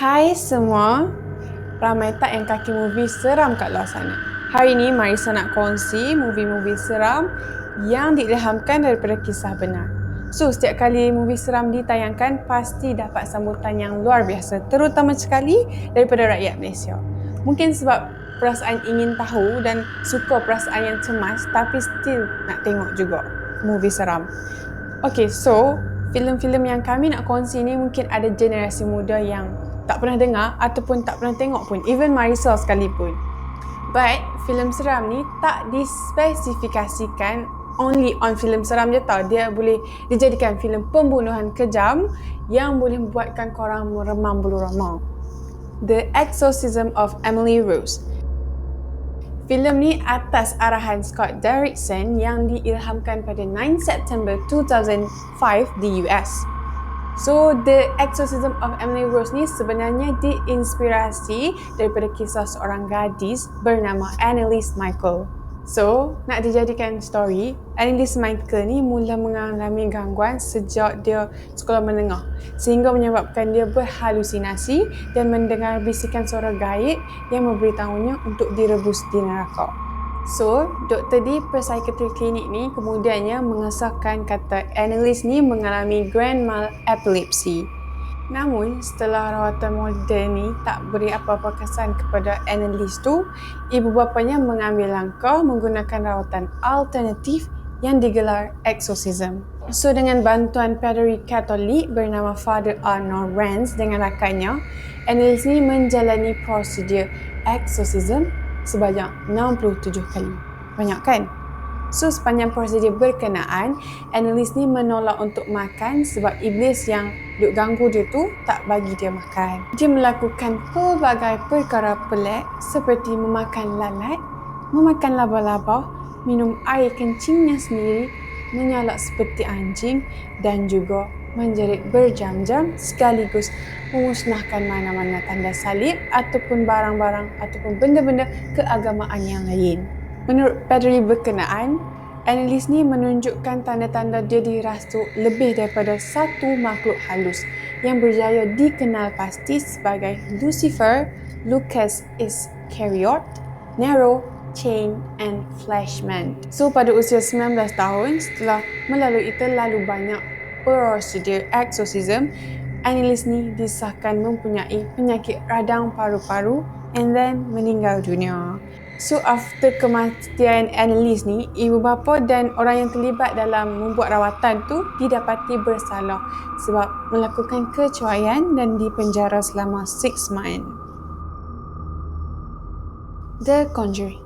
Hai semua, ramai tak yang kaki movie seram kat luar sana? Hari ni Marisa nak kongsi movie-movie seram yang diilhamkan daripada kisah benar. So, setiap kali movie seram ditayangkan, pasti dapat sambutan yang luar biasa, terutama sekali daripada rakyat Malaysia. Mungkin sebab perasaan ingin tahu dan suka perasaan yang cemas, tapi still nak tengok juga movie seram. Okay, so filem-filem yang kami nak kongsi ni mungkin ada generasi muda yang tak pernah dengar ataupun tak pernah tengok pun, even Marisa sekalipun. But filem seram ni tak dispesifikasikan only on filem seram je tau. Dia boleh dijadikan filem pembunuhan kejam yang boleh membuatkan korang meremang bulu roma. The Exorcism of Emily Rose. Filem ni atas arahan Scott Derrickson yang diilhamkan pada 9 September 2005 di US. So, The Exorcism of Emily Rose ni sebenarnya diinspirasi daripada kisah seorang gadis bernama Annalise Michael. So, nak dijadikan story, Annalise Michael ni mula mengalami gangguan sejak dia sekolah menengah, sehingga menyebabkan dia berhalusinasi dan mendengar bisikan suara gaib yang memberitahunya untuk direbus di neraka. So, doktor di psikiatri klinik ni kemudiannya mengesahkan kata Annalise ni mengalami grand mal epilepsy. Namun, setelah rawatan moden ni tak beri apa-apa kesan kepada Annalise tu, ibu bapanya mengambil langkah menggunakan rawatan alternatif yang digelar exorcism. So, dengan bantuan padri Katolik bernama Father Arnold Rance dengan rakannya, Annalise ni menjalani prosedur exorcism sebanyak 67 kali. Banyak kan? So, sepanjang prosedur berkenaan, Annalise ni menolak untuk makan sebab iblis yang duk ganggu dia tu tak bagi dia makan. Dia melakukan pelbagai perkara pelik seperti memakan lalat, memakan laba-laba, minum air kencingnya sendiri, menyalak seperti anjing dan juga menjerit berjam-jam sekaligus memusnahkan mana-mana tanda salib ataupun barang-barang ataupun benda-benda keagamaan yang lain. Menurut padri berkenaan, Annalise ni menunjukkan tanda-tanda dia dirasuk lebih daripada satu makhluk halus yang berjaya dikenal pasti sebagai Lucifer, Lucas Iscariot, Nero, Chain and Fleshman. So, pada usia 19 tahun, setelah melalui terlalu banyak prosedur exorcism, Annalise ni disahkan mempunyai penyakit radang paru-paru and then meninggal dunia. So, after kematian Annalise ni, ibu bapa dan orang yang terlibat dalam membuat rawatan tu didapati bersalah sebab melakukan kecuaian dan dipenjara selama 6 months. The Conjuring.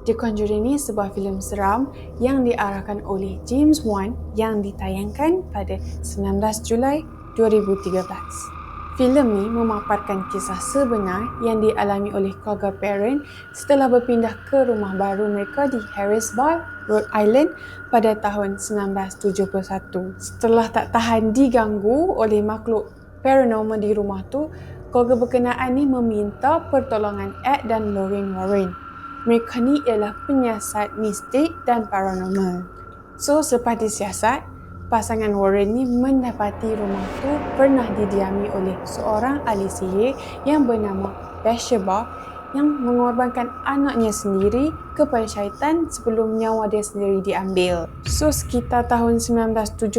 The Conjuring ni sebuah filem seram yang diarahkan oleh James Wan yang ditayangkan pada 19 Julai 2013. Filem ni memaparkan kisah sebenar yang dialami oleh keluarga Perron setelah berpindah ke rumah baru mereka di Harrisburg, Rhode Island pada tahun 1971. Setelah tak tahan diganggu oleh makhluk paranormal di rumah tu, keluarga berkenaan ni meminta pertolongan Ed dan Lorraine Warren. Mereka ni ialah penyiasat mistik dan paranormal. So, selepas disiasat, pasangan Warren ni mendapati rumah tu pernah didiami oleh seorang ahli sihir yang bernama Bathsheba yang mengorbankan anaknya sendiri kepada syaitan sebelum nyawa dia sendiri diambil. So, sekitar tahun 1971,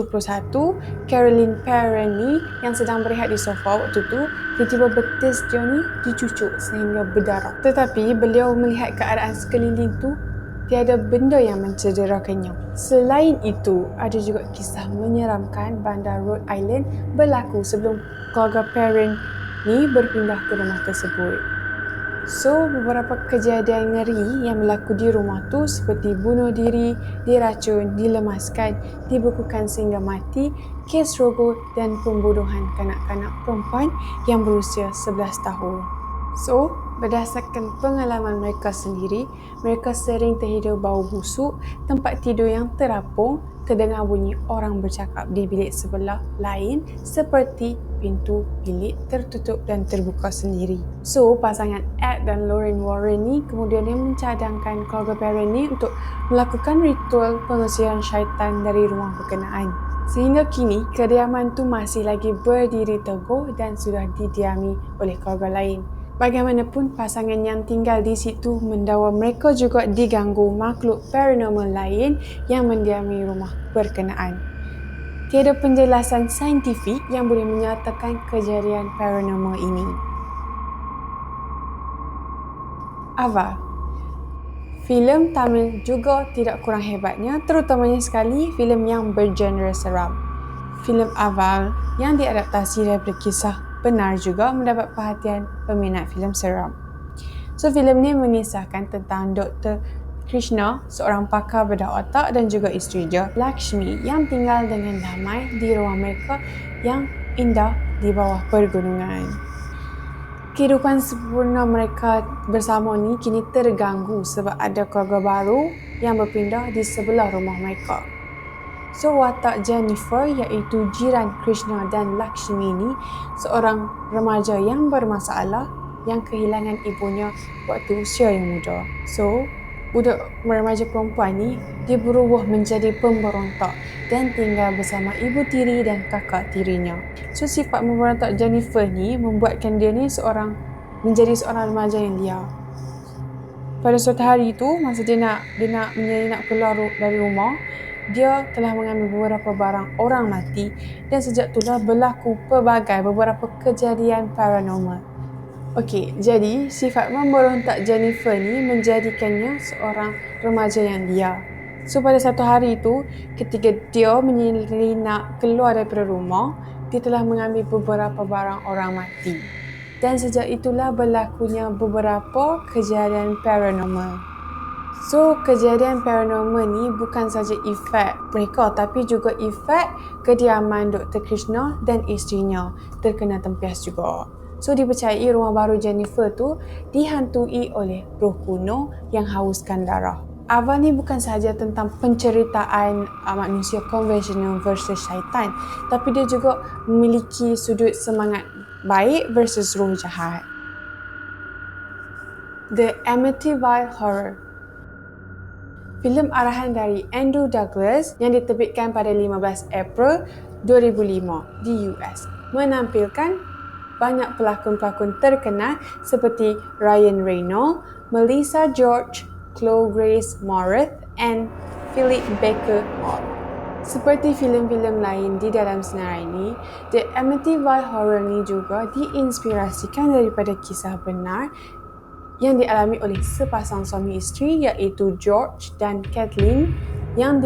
Carolyn Perron ni yang sedang berehat di sofa waktu tu, tiba-tiba betis dia ni dicucuk sehingga berdarah. Tetapi beliau melihat keadaan sekeliling tu, tiada benda yang mencederakannya. Selain itu, ada juga kisah menyeramkan bandar Rhode Island berlaku sebelum keluarga Perron ni berpindah ke rumah tersebut. So, beberapa kejadian ngeri yang berlaku di rumah tu seperti bunuh diri, diracun, dilemaskan, dibekukan sehingga mati, kes rogol dan pembunuhan kanak-kanak perempuan yang berusia 11 tahun. So, berdasarkan pengalaman mereka sendiri, mereka sering terhidur bau busuk, tempat tidur yang terapung, terdengar bunyi orang bercakap di bilik sebelah lain seperti pintu bilik tertutup dan terbuka sendiri. So, pasangan Ed dan Lorraine Warren ni kemudian mencadangkan keluarga Perron ni untuk melakukan ritual pengusiran syaitan dari rumah berkenaan. Sehingga kini, kediaman itu masih lagi berdiri teguh dan sudah didiami oleh keluarga lain. Bagaimanapun, pasangan yang tinggal di situ mendakwa mereka juga diganggu makhluk paranormal lain yang mendiami rumah berkenaan. Tiada penjelasan saintifik yang boleh menyatakan kejadian paranormal ini. Aval. Filem Tamil juga tidak kurang hebatnya, terutamanya sekali filem yang bergenre seram. Filem Aval yang diadaptasi daripada kisah benar juga mendapat perhatian peminat filem seram. So, filem ni mengisahkan tentang Dr. Krishna, seorang pakar bedah otak dan juga isteri dia, Lakshmi, yang tinggal dengan damai di rumah mereka yang indah di bawah pergunungan. Kehidupan sempurna mereka bersama ni kini terganggu sebab ada keluarga baru yang berpindah di sebelah rumah mereka. So, watak Jennifer iaitu jiran Krishna dan Lakshmi ni seorang remaja yang bermasalah yang kehilangan ibunya waktu usia yang muda. So, budak remaja perempuan ni dia berubah menjadi pemberontak dan tinggal bersama ibu tiri dan kakak tirinya. So, sifat memberontak Jennifer ni membuatkan dia ni menjadi seorang remaja yang liar. Pada suatu hari itu, masa dia nak keluar dari rumah, dia telah mengambil beberapa barang orang mati dan sejak itulah berlaku beberapa kejadian paranormal. Okey, jadi sifat memberontak Jennifer ni menjadikannya seorang remaja yang liar. So, pada satu hari itu, ketika dia menyelinap keluar daripada rumah, dia telah mengambil beberapa barang orang mati. Dan sejak itulah berlakunya beberapa kejadian paranormal. So, kejadian paranormal ni bukan saja efek mereka tapi juga efek kediaman Dr. Krishna dan isterinya terkena tempias juga. So, dipercayai rumah baru Jennifer tu dihantui oleh roh kuno yang hauskan darah. Aval ni bukan sahaja tentang penceritaan manusia konvensional versus syaitan, tapi dia juga memiliki sudut semangat baik versus roh jahat. The Amityville Horror. Filem arahan dari Andrew Douglas yang diterbitkan pada 15 April 2005 di US menampilkan banyak pelakon-pelakon terkenal seperti Ryan Reynolds, Melissa George, Chloe Grace Moretz and Philip Baker Hall. Seperti filem-filem lain di dalam senarai ini, The Amityville Horror ni juga diinspirasikan daripada kisah benar yang dialami oleh sepasang suami isteri iaitu George dan Kathleen yang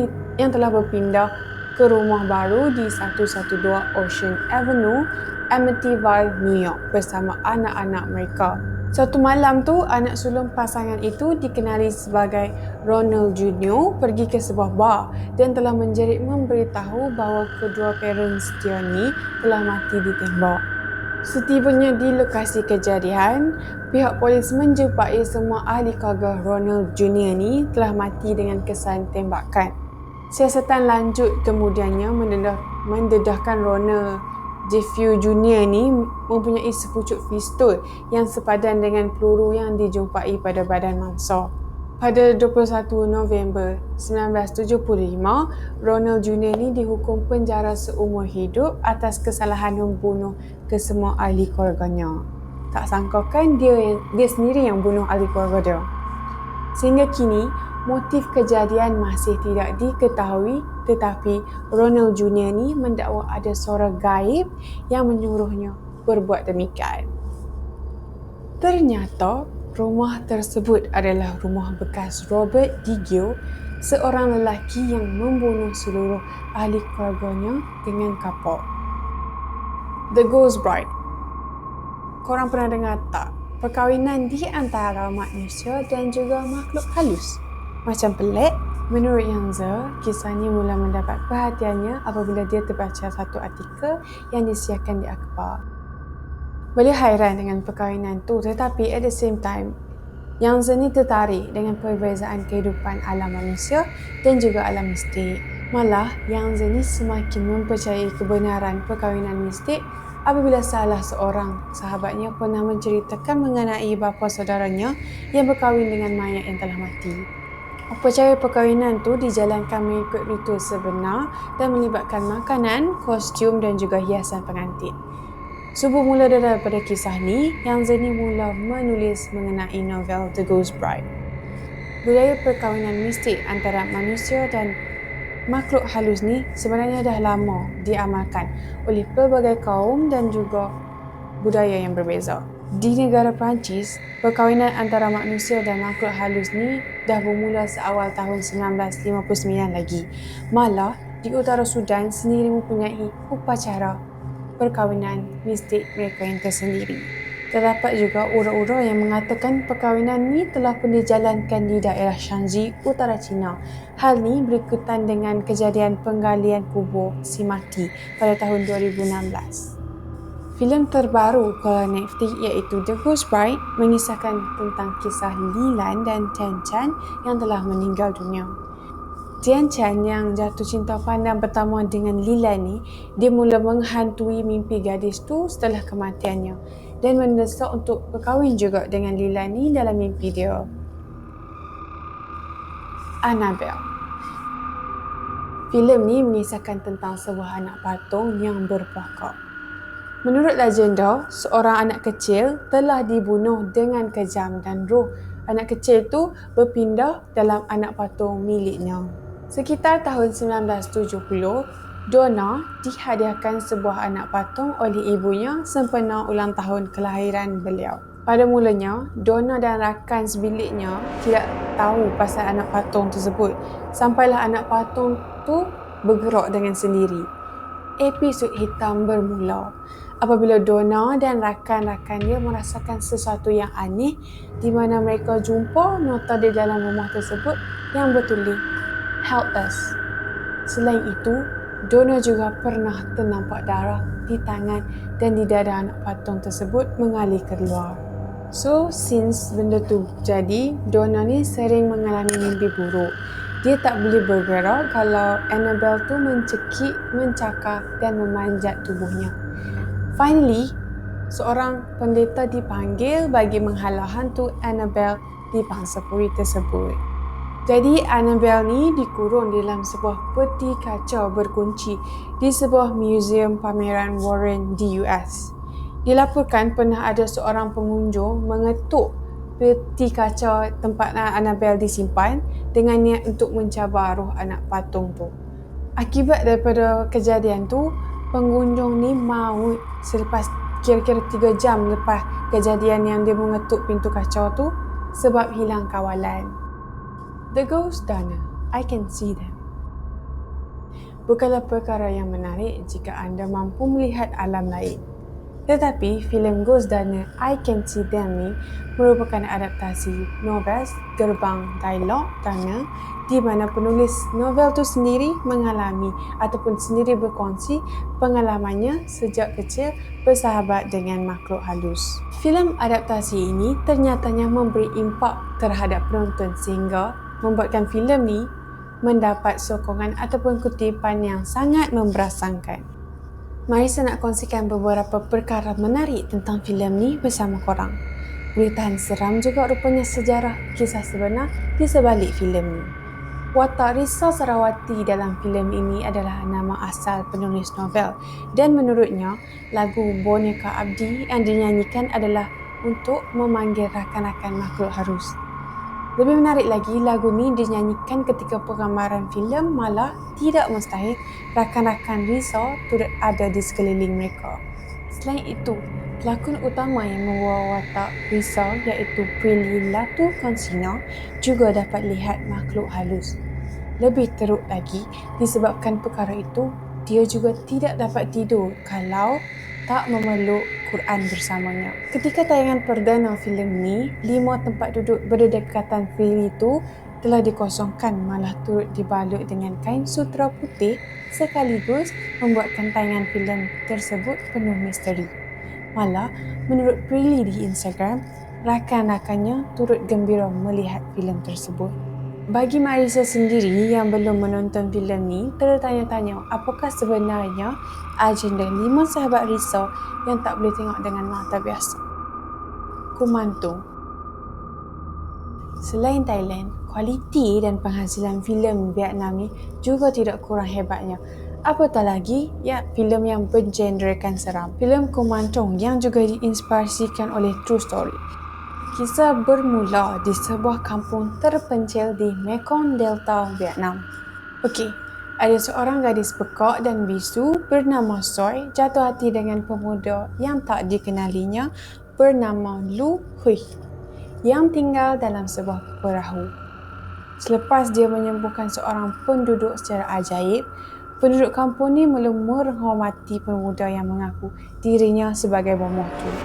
telah berpindah ke rumah baru di 112 Ocean Avenue, Amityville, New York bersama anak-anak mereka. Suatu malam tu, anak sulung pasangan itu dikenali sebagai Ronald Jr. pergi ke sebuah bar dan telah menjerit memberitahu bahawa kedua parents dia ni telah mati ditembak. Setibanya di lokasi kejadian, pihak polis menjumpai semua ahli keluarga Ronald Jr. ni telah mati dengan kesan tembakan. Siasatan lanjut kemudiannya mendedahkan Ronald Jeffrey Jr. ni mempunyai sepucuk pistol yang sepadan dengan peluru yang dijumpai pada badan mangsa. Pada 21 November 1975, Ronald Jr. ni dihukum penjara seumur hidup atas kesalahan membunuh kesemua ahli keluarganya. Tak sangkakan dia sendiri yang bunuh ahli keluarga dia. Sehingga kini, motif kejadian masih tidak diketahui, tetapi Ronald Jr. ni mendakwa ada suara gaib yang menyuruhnya berbuat demikian. Ternyata, rumah tersebut adalah rumah bekas Robert DiGio, seorang lelaki yang membunuh seluruh ahli keluarganya dengan kapal. The Ghost Bride. Korang pernah dengar tak? Perkahwinan di antara manusia dan juga makhluk halus. Macam pelik, menurut Yang Ze, kisahnya mula mendapat perhatiannya apabila dia terbaca satu artikel yang disiarkan di akhbar. Boleh hairan dengan perkahwinan tu, tetapi at the same time, Yang Ze ni tertarik dengan perbezaan kehidupan alam manusia dan juga alam mistik. Malah, Yang Ze ni semakin mempercayai kebenaran perkahwinan mistik apabila salah seorang sahabatnya pernah menceritakan mengenai bapa saudaranya yang berkahwin dengan mayat yang telah mati. Upacara perkahwinan tu dijalankan mengikut ritual sebenar dan melibatkan makanan, kostum dan juga hiasan pengantin. Subuh mula daripada kisah ni, Yang Zeni mula menulis mengenai novel The Ghost Bride. Budaya perkahwinan mistik antara manusia dan makhluk halus ni sebenarnya dah lama diamalkan oleh pelbagai kaum dan juga budaya yang berbeza. Di negara Perancis, perkahwinan antara manusia dan makhluk halus ni dah bermula seawal tahun 1959 lagi. Malah, di utara Sudan sendiri mempunyai upacara perkahwinan mistik mereka yang tersendiri. Terdapat juga urau-urau yang mengatakan perkahwinan ni telah pun dijalankan di daerah Shanxi, utara China. Hal ni berikutan dengan kejadian penggalian kubur si mati pada tahun 2016. Filem terbaru Color Netflix iaitu The Ghost Bride mengisahkan tentang kisah Li Lan dan Tian Chan yang telah meninggal dunia. Tian Chan yang jatuh cinta pandang pertama dengan Li Lan ni, dia mula menghantui mimpi gadis tu setelah kematiannya dan mendesak untuk berkahwin juga dengan Li Lan ni dalam mimpi dia. Annabelle. Filem ni mengisahkan tentang sebuah anak patung yang berpokok. Menurut legenda, seorang anak kecil telah dibunuh dengan kejam dan roh anak kecil tu berpindah dalam anak patung miliknya. Sekitar tahun 1970, Donna dihadiahkan sebuah anak patung oleh ibunya sempena ulang tahun kelahiran beliau. Pada mulanya, Donna dan rakan sebiliknya tidak tahu pasal anak patung tersebut sampailah anak patung tu bergerak dengan sendiri. Episod hitam bermula apabila Donna dan rakan-rakan dia merasakan sesuatu yang aneh di mana mereka jumpa nota di dalam rumah tersebut yang bertulis "Help us". Selain itu, Donna juga pernah ternampak darah di tangan dan di dada anak patung tersebut mengalir keluar. So, since benda tu jadi, Donna ni sering mengalami mimpi buruk. Dia tak boleh bergerak kalau Annabelle tu mencekik, mencakar dan memanjat tubuhnya. Finally, seorang pendeta dipanggil bagi menghalau hantu Annabelle di bangsa puri tersebut. Jadi Annabelle ni dikurung dalam sebuah peti kaca berkunci di sebuah museum pameran Warren di US. Dilaporkan pernah ada seorang pengunjung mengetuk peti kaca tempat Annabelle disimpan dengan niat untuk mencabar roh anak patung tu. Akibat daripada kejadian tu, pengunjung ni maut selepas kira-kira 3 jam lepas kejadian yang dia mengetuk pintu kacau tu sebab hilang kawalan. The Ghost Donna, I Can See Them. Bukanlah perkara yang menarik jika anda mampu melihat alam lain. Tetapi filem Ghost Donna, I Can See Them ni merupakan adaptasi novel Gerbang Dialog Donna di mana penulis novel tu sendiri mengalami ataupun sendiri berkongsi pengalamannya sejak kecil bersahabat dengan makhluk halus. Filem adaptasi ini ternyatanya memberi impak terhadap penonton sehingga membuatkan filem ni mendapat sokongan ataupun kutipan yang sangat memberasankan. Mari saya nak kongsikan beberapa perkara menarik tentang filem ni bersama korang. Boleh tahan seram juga rupanya sejarah kisah sebenar di sebalik filem ni. Watak Risa Sarawati dalam filem ini adalah nama asal penulis novel dan menurutnya lagu Boneka Abdi yang dinyanyikan adalah untuk memanggil rakan-rakan makhluk halus. Lebih menarik lagi, lagu ni dinyanyikan ketika penggambaran filem malah tidak mustahil rakan-rakan Risa turut ada di sekeliling mereka. Selain itu, pelakon utama yang membawa watak Risa iaitu Prilly Latukonsina juga dapat lihat makhluk halus. Lebih teruk lagi, disebabkan perkara itu, dia juga tidak dapat tidur kalau tak memeluk Quran bersamanya. Ketika tayangan perdana filem ni, 5 tempat duduk berdekatan Prilly itu telah dikosongkan malah turut dibalut dengan kain sutera putih sekaligus membuatkan tayangan filem tersebut penuh misteri. Malah, menurut Prilly di Instagram, rakan-rakannya turut gembira melihat filem tersebut. Bagi Marisa sendiri yang belum menonton filem ni, tertanya-tanya apakah sebenarnya agenda 5 sahabat Risa yang tak boleh tengok dengan mata biasa. Kumantung. Selain Thailand, kualiti dan penghasilan filem Vietnam ni juga tidak kurang hebatnya. Apatah lagi, filem yang bergenrekan seram. Filem Komantong yang juga diinspirasikan oleh true story. Kisah bermula di sebuah kampung terpencil di Mekong Delta, Vietnam. Okey, ada seorang gadis pekak dan bisu bernama Soy jatuh hati dengan pemuda yang tak dikenalinya bernama Lu Hui yang tinggal dalam sebuah perahu. Selepas dia menyembuhkan seorang penduduk secara ajaib, penduduk kampung ni mula menghormati pemuda yang mengaku dirinya sebagai pemotor.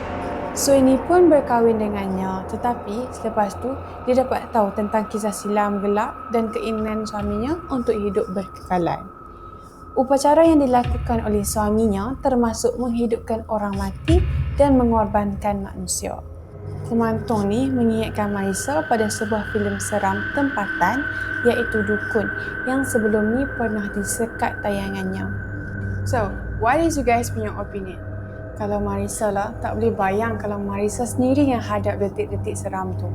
So ini pun berkahwin dengannya, tetapi selepas tu dia dapat tahu tentang kisah silam gelap dan keinginan suaminya untuk hidup berkekalan. Upacara yang dilakukan oleh suaminya termasuk menghidupkan orang mati dan mengorbankan manusia. Komantong ni mengingatkan Marisa pada sebuah filem seram tempatan iaitu Dukun yang sebelum ni pernah disekat tayangannya. So, what is you guys punya opinion? Kalau Marisa lah, tak boleh bayang kalau Marisa sendiri yang hadap detik-detik seram tu.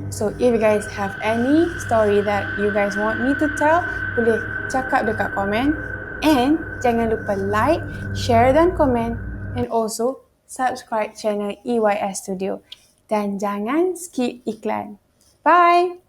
So, if you guys have any story that you guys want me to tell, boleh cakap dekat komen. And jangan lupa like, share dan komen. And also, subscribe channel EYS Studio. Dan jangan skip iklan. Bye!